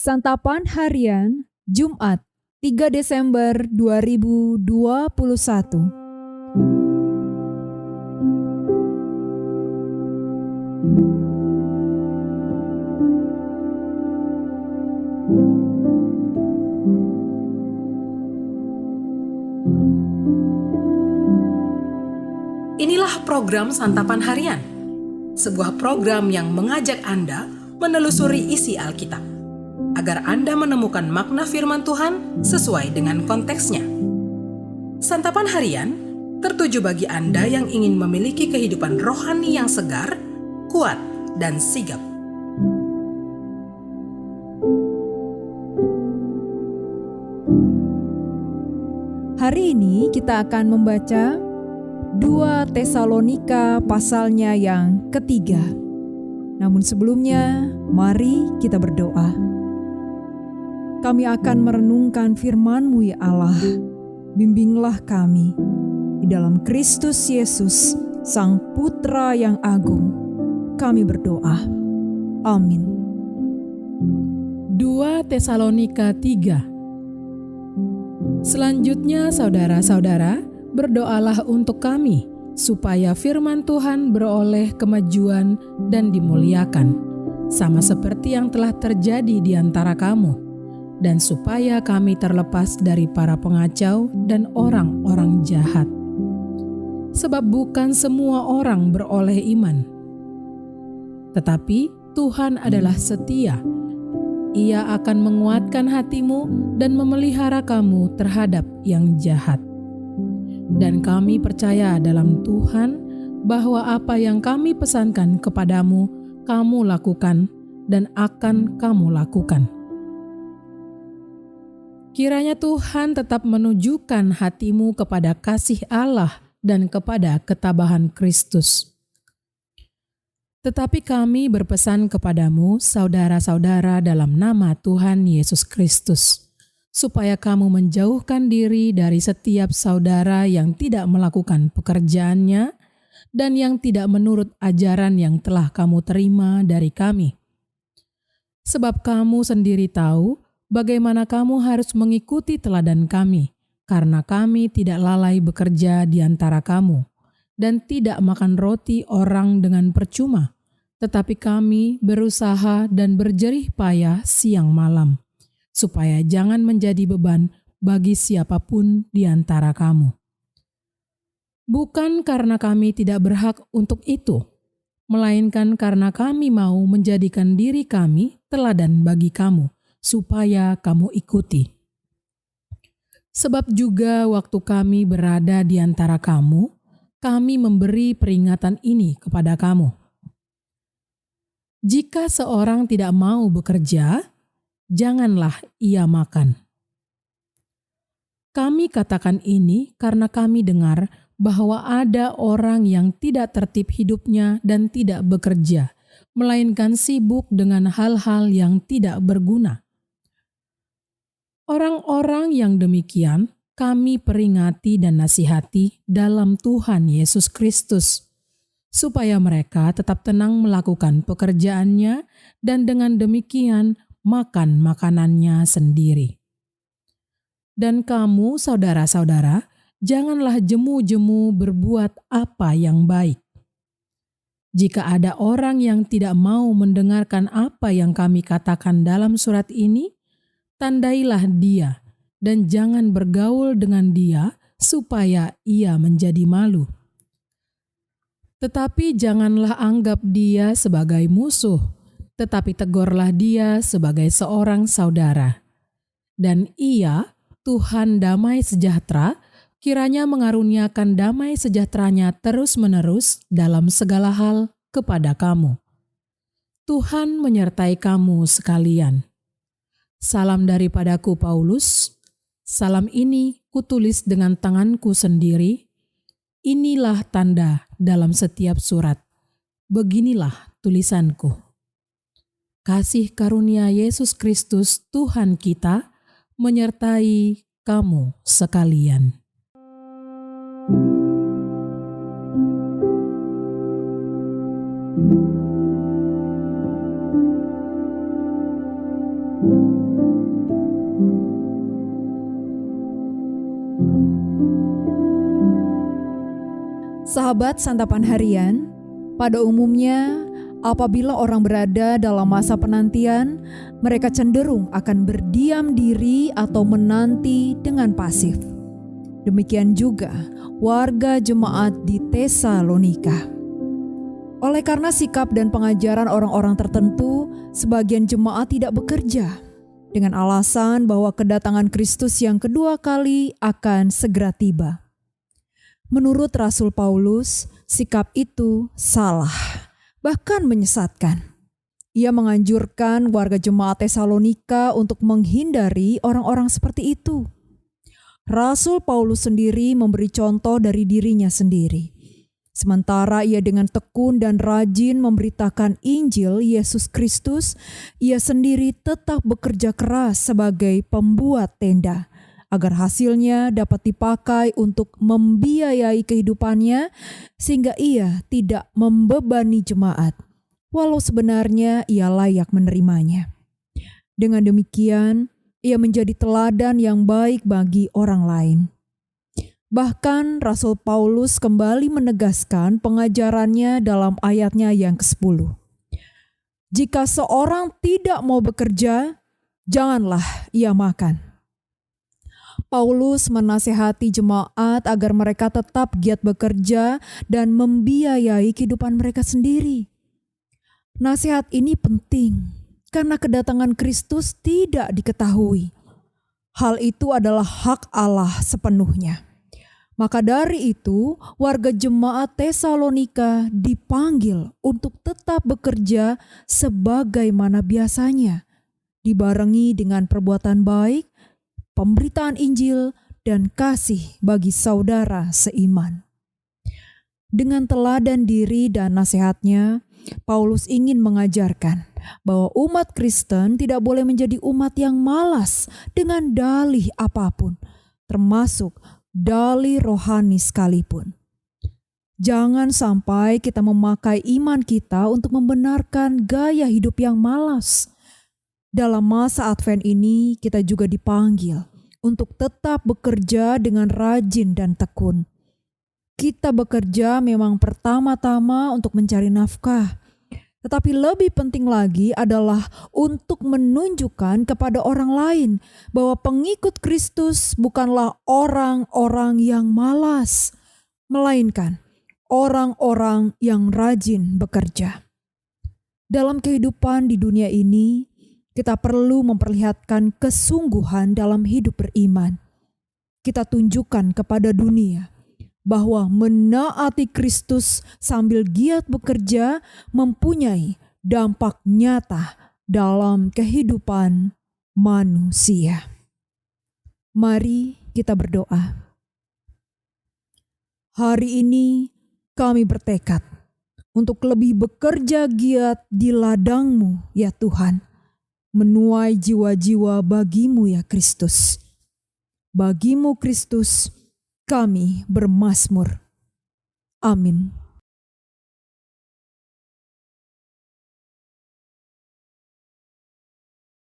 Santapan Harian Jumat 3 Desember 2021. Inilah program Santapan Harian, sebuah program yang mengajak Anda menelusuri isi Alkitab, agar Anda menemukan makna firman Tuhan sesuai dengan konteksnya. Santapan Harian tertuju bagi Anda yang ingin memiliki kehidupan rohani yang segar, kuat, dan sigap. Hari ini kita akan membaca 2 Tesalonika pasalnya yang ketiga. Namun sebelumnya, mari kita berdoa. Kami akan merenungkan firman-Mu ya Allah. Bimbinglah kami di dalam Kristus Yesus, Sang Putra yang agung. Kami berdoa. Amin. 2 Tesalonika 3. Selanjutnya saudara-saudara, berdoalah untuk kami, supaya firman Tuhan beroleh kemajuan dan dimuliakan, sama seperti yang telah terjadi di antara kamu, dan supaya kami terlepas dari para pengacau dan orang-orang jahat. Sebab bukan semua orang beroleh iman, tetapi Tuhan adalah setia. Ia akan menguatkan hatimu dan memelihara kamu terhadap yang jahat. Dan kami percaya dalam Tuhan bahwa apa yang kami pesankan kepadamu, kamu lakukan dan akan kamu lakukan. Kiranya Tuhan tetap menunjukkan hatimu kepada kasih Allah dan kepada ketabahan Kristus. Tetapi kami berpesan kepadamu, saudara-saudara, dalam nama Tuhan Yesus Kristus, supaya kamu menjauhkan diri dari setiap saudara yang tidak melakukan pekerjaannya dan yang tidak menurut ajaran yang telah kamu terima dari kami. Sebab kamu sendiri tahu bagaimana kamu harus mengikuti teladan kami, karena kami tidak lalai bekerja di antara kamu, dan tidak makan roti orang dengan percuma, tetapi kami berusaha dan berjerih payah siang malam, supaya jangan menjadi beban bagi siapapun di antara kamu. Bukan karena kami tidak berhak untuk itu, melainkan karena kami mau menjadikan diri kami teladan bagi kamu, supaya kamu ikuti. Sebab juga waktu kami berada di antara kamu, kami memberi peringatan ini kepada kamu. Jika seorang tidak mau bekerja, janganlah ia makan. Kami katakan ini karena kami dengar bahwa ada orang yang tidak tertib hidupnya dan tidak bekerja, melainkan sibuk dengan hal-hal yang tidak berguna. Orang-orang yang demikian kami peringati dan nasihati dalam Tuhan Yesus Kristus, supaya mereka tetap tenang melakukan pekerjaannya dan dengan demikian makan makanannya sendiri. Dan kamu, saudara-saudara, janganlah jemu-jemu berbuat apa yang baik. Jika ada orang yang tidak mau mendengarkan apa yang kami katakan dalam surat ini, tandailah dia dan jangan bergaul dengan dia supaya ia menjadi malu. Tetapi janganlah anggap dia sebagai musuh, tetapi tegurlah dia sebagai seorang saudara. Dan ia, Tuhan damai sejahtera, kiranya mengaruniakan damai sejahteranya terus-menerus dalam segala hal kepada kamu. Tuhan menyertai kamu sekalian. Salam daripadaku Paulus. Salam ini kutulis dengan tanganku sendiri. Inilah tanda dalam setiap surat. Beginilah tulisanku. Kasih karunia Yesus Kristus Tuhan kita menyertai kamu sekalian. Sahabat Santapan Harian, pada umumnya apabila orang berada dalam masa penantian, mereka cenderung akan berdiam diri atau menanti dengan pasif. Demikian juga warga jemaat di Tesalonika. Oleh karena sikap dan pengajaran orang-orang tertentu, sebagian jemaat tidak bekerja dengan alasan bahwa kedatangan Kristus yang kedua kali akan segera tiba. Menurut Rasul Paulus, sikap itu salah, bahkan menyesatkan. Ia menganjurkan warga jemaat Tesalonika untuk menghindari orang-orang seperti itu. Rasul Paulus sendiri memberi contoh dari dirinya sendiri. Sementara ia dengan tekun dan rajin memberitakan Injil Yesus Kristus, ia sendiri tetap bekerja keras sebagai pembuat tenda, agar hasilnya dapat dipakai untuk membiayai kehidupannya sehingga ia tidak membebani jemaat, walau sebenarnya ia layak menerimanya. Dengan demikian, ia menjadi teladan yang baik bagi orang lain. Bahkan Rasul Paulus kembali menegaskan pengajarannya dalam ayatnya yang ke-10. Jika seorang tidak mau bekerja, janganlah ia makan. Paulus menasihati jemaat agar mereka tetap giat bekerja dan membiayai kehidupan mereka sendiri. Nasihat ini penting karena kedatangan Kristus tidak diketahui. Hal itu adalah hak Allah sepenuhnya. Maka dari itu, warga jemaat Tesalonika dipanggil untuk tetap bekerja sebagaimana biasanya, dibarengi dengan perbuatan baik, pemberitaan Injil, dan kasih bagi saudara seiman. Dengan teladan diri dan nasihatnya, Paulus ingin mengajarkan bahwa umat Kristen tidak boleh menjadi umat yang malas dengan dalih apapun, termasuk dalih rohani sekalipun. Jangan sampai kita memakai iman kita untuk membenarkan gaya hidup yang malas. Dalam masa Advent ini kita juga dipanggil untuk tetap bekerja dengan rajin dan tekun. Kita bekerja memang pertama-tama untuk mencari nafkah, tetapi lebih penting lagi adalah untuk menunjukkan kepada orang lain bahwa pengikut Kristus bukanlah orang-orang yang malas, melainkan orang-orang yang rajin bekerja. Dalam kehidupan di dunia ini, kita perlu memperlihatkan kesungguhan dalam hidup beriman. Kita tunjukkan kepada dunia bahwa menaati Kristus sambil giat bekerja mempunyai dampak nyata dalam kehidupan manusia. Mari kita berdoa. Hari ini kami bertekad untuk lebih bekerja giat di ladang-Mu, ya Tuhan, menuai jiwa-jiwa bagi-Mu, ya Kristus. Bagi-Mu Kristus, kami bermazmur. Amin.